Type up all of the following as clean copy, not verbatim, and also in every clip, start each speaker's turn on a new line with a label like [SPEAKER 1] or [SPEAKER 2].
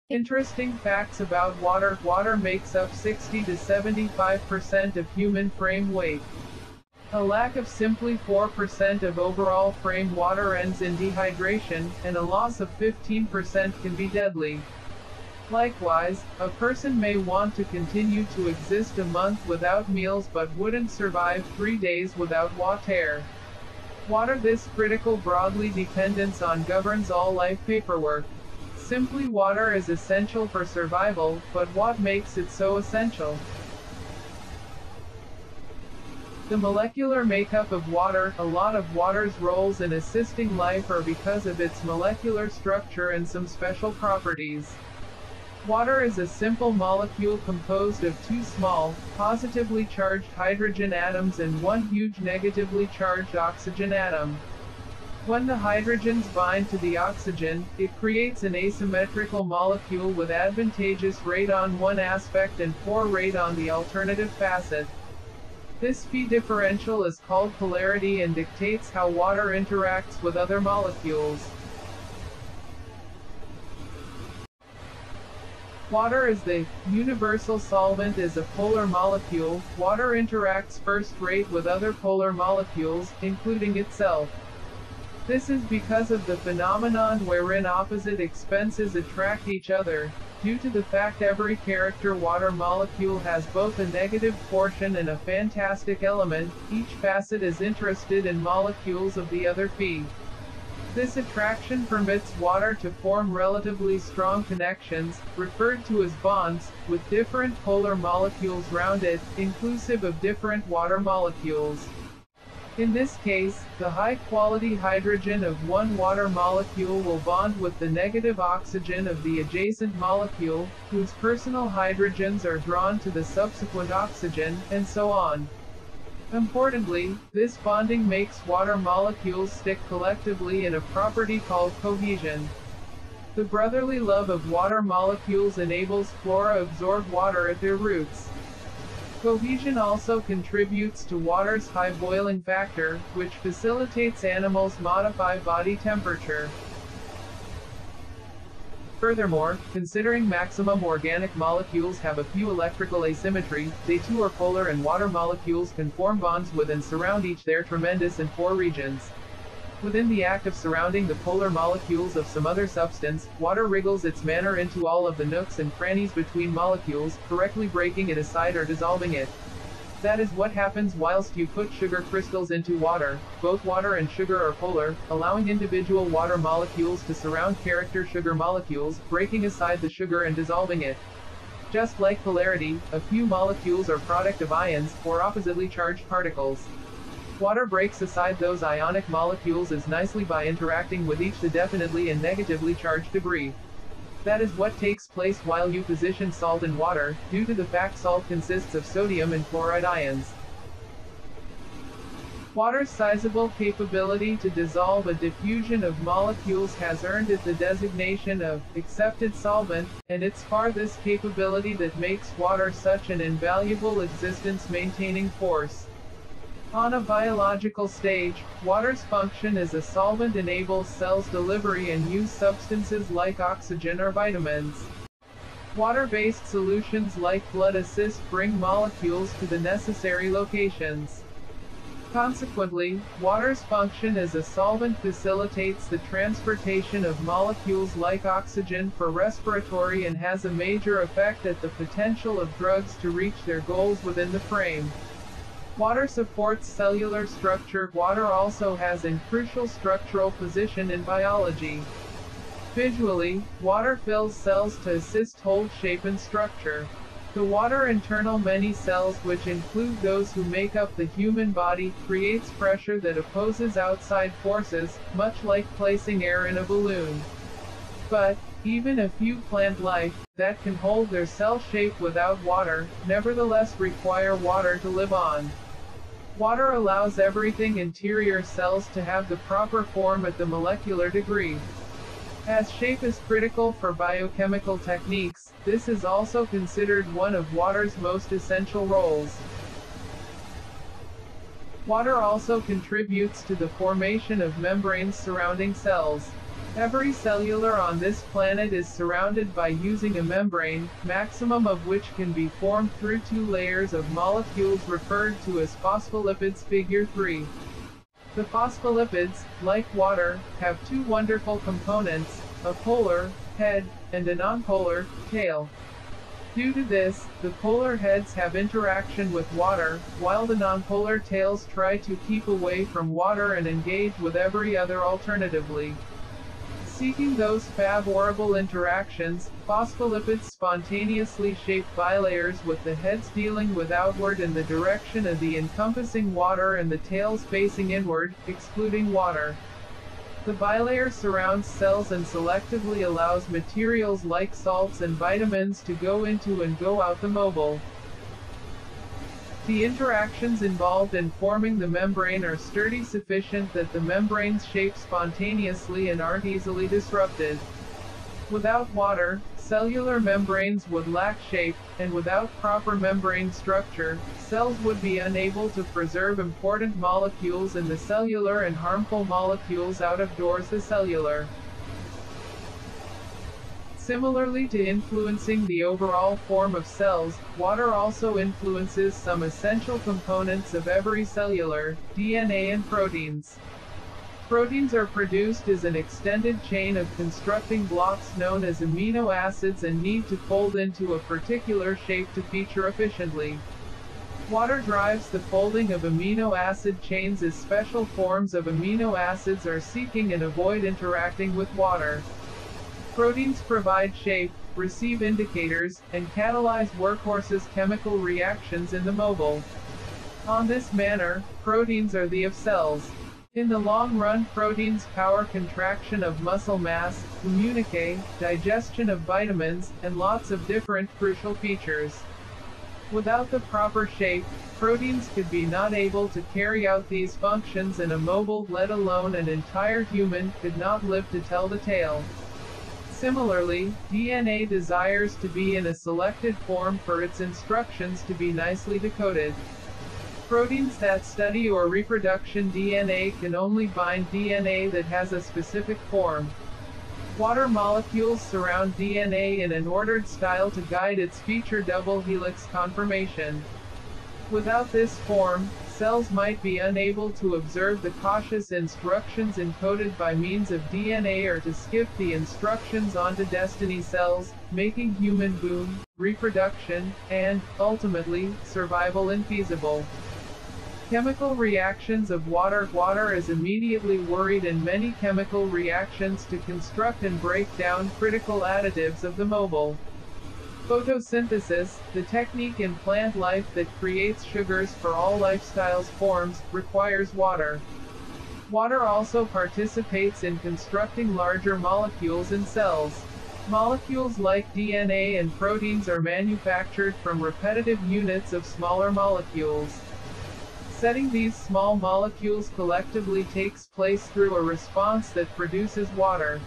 [SPEAKER 1] Interesting facts about water. Water makes up 60 to 75% of human frame weight. A lack of simply 4% of overall frame water ends in dehydration, and a loss of 15% can be deadly. Likewise, a person may want to continue to exist a month without meals but wouldn't survive 3 days without water. Water. This critical broadly dependence on governs all life paperwork. Simply water is essential for survival, but what makes it so essential? The molecular makeup of water. A lot of water's roles in assisting life are because of its molecular structure and some special properties. Water is a simple molecule composed of two small, positively charged hydrogen atoms and one huge negatively charged oxygen atom. When the hydrogens bind to the oxygen, it creates an asymmetrical molecule with advantageous rate on one aspect and poor rate on the alternative facet. This phi differential is called polarity and dictates how water interacts with other molecules. Water is the universal solvent. Is a polar molecule. Water interacts first rate with other polar molecules, including itself. This is because of the phenomenon wherein opposite expenses attract each other. Due to the fact every character water molecule has both a negative portion and a fantastic element, each facet is interested in molecules of the other phi. This attraction permits water to form relatively strong connections, referred to as bonds, with different polar molecules round it, inclusive of different water molecules. In this case, the high-quality hydrogen of one water molecule will bond with the negative oxygen of the adjacent molecule, whose personal hydrogens are drawn to the subsequent oxygen, and so on. Importantly, this bonding makes water molecules stick collectively in a property called cohesion. The brotherly love of water molecules enables flora absorb water at their roots. Cohesion also contributes to water's high boiling factor, which facilitates animals modify body temperature. Furthermore, considering maximum organic molecules have a few electrical asymmetry, they too are polar and water molecules can form bonds with and surround each their tremendous in four regions. Within the act of surrounding the polar molecules of some other substance, water wriggles its manner into all of the nooks and crannies between molecules, correctly breaking it aside or dissolving it. That is what happens whilst you put sugar crystals into water. Both water and sugar are polar, allowing individual water molecules to surround character sugar molecules, breaking aside the sugar and dissolving it. Just like polarity, a few molecules are product of ions, or oppositely charged particles. Water breaks aside those ionic molecules as nicely by interacting with each the definitely and negatively charged debris. That is what takes place while you position salt in water, due to the fact salt consists of sodium and chloride ions. Water's sizable capability to dissolve a diffusion of molecules has earned it the designation of accepted solvent, and it's far this capability that makes water such an invaluable existence-maintaining force. On a biological stage, water's function as a solvent enables cells delivery and use substances like oxygen or vitamins. Water-based solutions like blood assist bring molecules to the necessary locations. Consequently, water's function as a solvent facilitates the transportation of molecules like oxygen for respiratory and has a major effect at the potential of drugs to reach their goals within the frame. Water supports cellular structure. Water also has a crucial structural position in biology. Visually, water fills cells to assist hold shape and structure. The water internal many cells, which include those who make up the human body, creates pressure that opposes outside forces, much like placing air in a balloon. But, even a few plant life, that can hold their cell shape without water, nevertheless require water to live on. Water allows everything interior cells to have the proper form at the molecular degree. As shape is critical for biochemical techniques, this is also considered one of water's most essential roles. Water also contributes to the formation of membranes surrounding cells. Every cellular on this planet is surrounded by using a membrane, maximum of which can be formed through two layers of molecules referred to as phospholipids. Figure 3. The phospholipids, like water, have two wonderful components, a polar head and a nonpolar tail. Due to this, the polar heads have interaction with water, while the nonpolar tails try to keep away from water and engage with every other alternatively. Seeking those favorable interactions, phospholipids spontaneously shape bilayers with the heads dealing with outward in the direction of the encompassing water and the tails facing inward, excluding water. The bilayer surrounds cells and selectively allows materials like salts and vitamins to go into and go out the mobile. The interactions involved in forming the membrane are sturdy sufficient that the membranes shape spontaneously and aren't easily disrupted. Without water, cellular membranes would lack shape, and without proper membrane structure, cells would be unable to preserve important molecules in the cellular and harmful molecules out of doors the cellular. Similarly to influencing the overall form of cells, water also influences some essential components of every cellular, DNA and proteins. Proteins are produced as an extended chain of constructing blocks known as amino acids and need to fold into a particular shape to feature efficiently. Water drives the folding of amino acid chains as special forms of amino acids are seeking and avoid interacting with water. Proteins provide shape, receive indicators, and catalyze workhorses chemical reactions in the mobile. On this manner, proteins are the of cells. In the long run, proteins power contraction of muscle mass, communique, digestion of vitamins, and lots of different crucial features. Without the proper shape, proteins could be not able to carry out these functions and a mobile, let alone an entire human, could not live to tell the tale. Similarly, DNA desires to be in a selected form for its instructions to be nicely decoded. Proteins that study or reproduction DNA can only bind DNA that has a specific form. Water molecules surround DNA in an ordered style to guide its feature double helix conformation. Without this form, cells might be unable to observe the cautious instructions encoded by means of DNA or to skip the instructions onto destiny cells, making human boom, reproduction, and, ultimately, survival infeasible. Chemical reactions of water. Water is immediately worried in many chemical reactions to construct and break down critical additives of the mobile. Photosynthesis, the technique in plant life that creates sugars for all lifestyles forms, requires water. Water also participates in constructing larger molecules in cells. Molecules like DNA and proteins are manufactured from repetitive units of smaller molecules. Setting these small molecules collectively takes place through a response that produces water.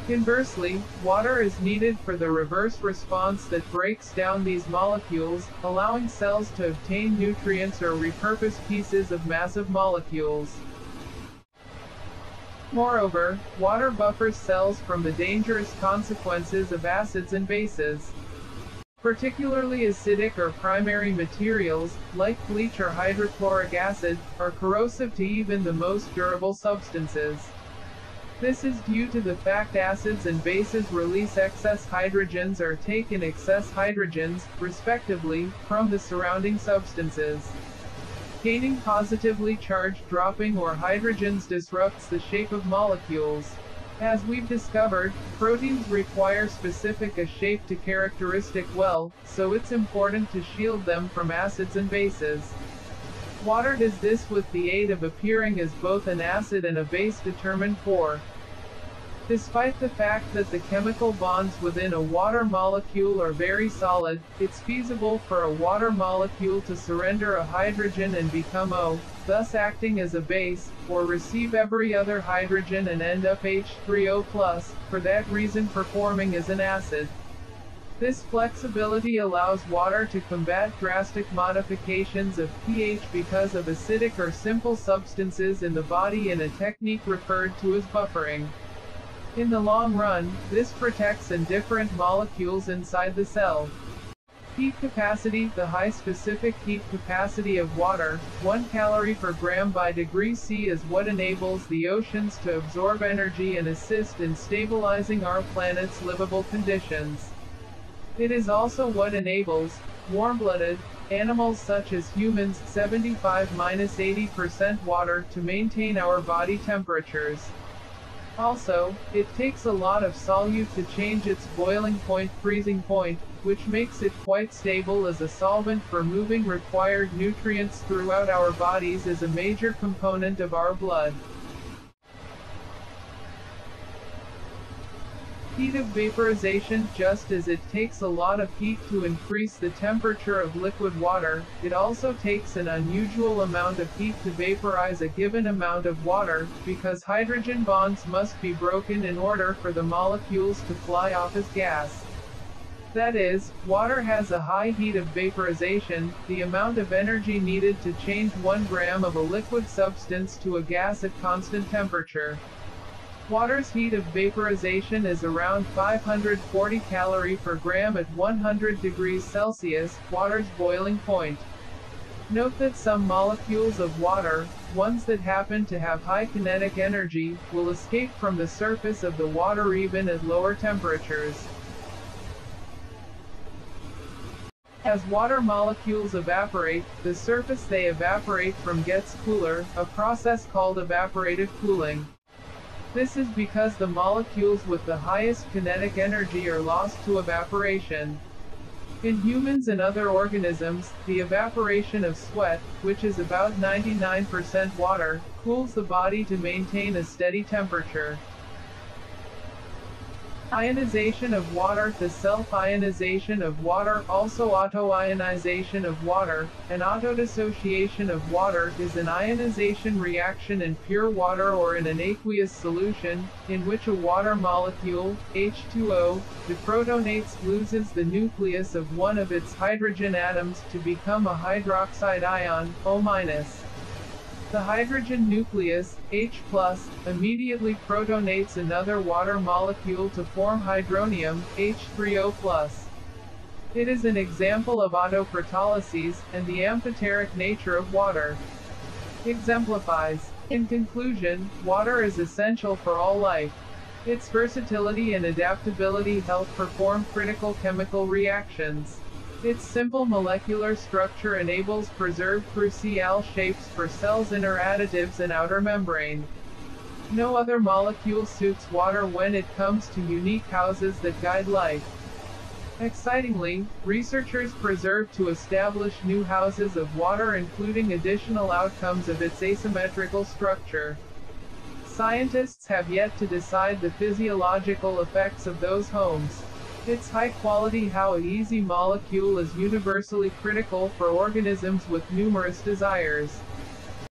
[SPEAKER 1] Conversely, water is needed for the reverse response that breaks down these molecules, allowing cells to obtain nutrients or repurpose pieces of massive molecules. Moreover, water buffers cells from the dangerous consequences of acids and bases. Particularly acidic or primary materials, like bleach or hydrochloric acid, are corrosive to even the most durable substances. This is due to the fact acids and bases release excess hydrogens or take in excess hydrogens, respectively, from the surrounding substances. Gaining positively charged dropping or hydrogens disrupts the shape of molecules. As we've discovered, proteins require specific a shape to characteristic well, so it's important to shield them from acids and bases. Water does this with the aid of appearing as both an acid and a base determined for. Despite the fact that the chemical bonds within a water molecule are very solid, it's feasible for a water molecule to surrender a hydrogen and become O, thus acting as a base, or receive every other hydrogen and end up H3O+, for that reason performing as an acid. This flexibility allows water to combat drastic modifications of pH because of acidic or simple substances in the body in a technique referred to as buffering. In the long run, this protects indifferent molecules inside the cell. Heat capacity. The high specific heat capacity of water, 1 calorie per gram by degree C, is what enables the oceans to absorb energy and assist in stabilizing our planet's livable conditions. It is also what enables warm-blooded animals such as humans 75–80% water to maintain our body temperatures. Also, it takes a lot of solute to change its boiling point, freezing point, which makes it quite stable as a solvent for moving required nutrients throughout our bodies as a major component of our blood. Heat of vaporization. Just as it takes a lot of heat to increase the temperature of liquid water, it also takes an unusual amount of heat to vaporize a given amount of water, because hydrogen bonds must be broken in order for the molecules to fly off as gas. That is, water has a high heat of vaporization, the amount of energy needed to change 1 gram of a liquid substance to a gas at constant temperature. Water's heat of vaporization is around 540 calorie per gram at 100 degrees Celsius, water's boiling point. Note that some molecules of water, ones that happen to have high kinetic energy, will escape from the surface of the water even at lower temperatures. As water molecules evaporate, the surface they evaporate from gets cooler, a process called evaporative cooling. This is because the molecules with the highest kinetic energy are lost to evaporation. In humans and other organisms, the evaporation of sweat, which is about 99% water, cools the body to maintain a steady temperature. Ionization of water. The self-ionization of water, also autoionization of water, and autodissociation of water, is an ionization reaction in pure water or in an aqueous solution, in which a water molecule, H2O, deprotonates, loses the nucleus of one of its hydrogen atoms to become a hydroxide ion, O-. The hydrogen nucleus, H+, immediately protonates another water molecule to form hydronium, H3O+. It is an example of autoprotolysis, and the amphoteric nature of water. Exemplifies. In conclusion, water is essential for all life. Its versatility and adaptability help perform critical chemical reactions. Its simple molecular structure enables preserved crucial shapes for cells' inner additives and outer membrane. No other molecule suits water when it comes to unique houses that guide life. Excitingly, researchers preserve to establish new houses of water, including additional outcomes of its asymmetrical structure. Scientists have yet to decide the physiological effects of those homes. Its high quality, how easy molecule is universally critical for organisms with numerous desires.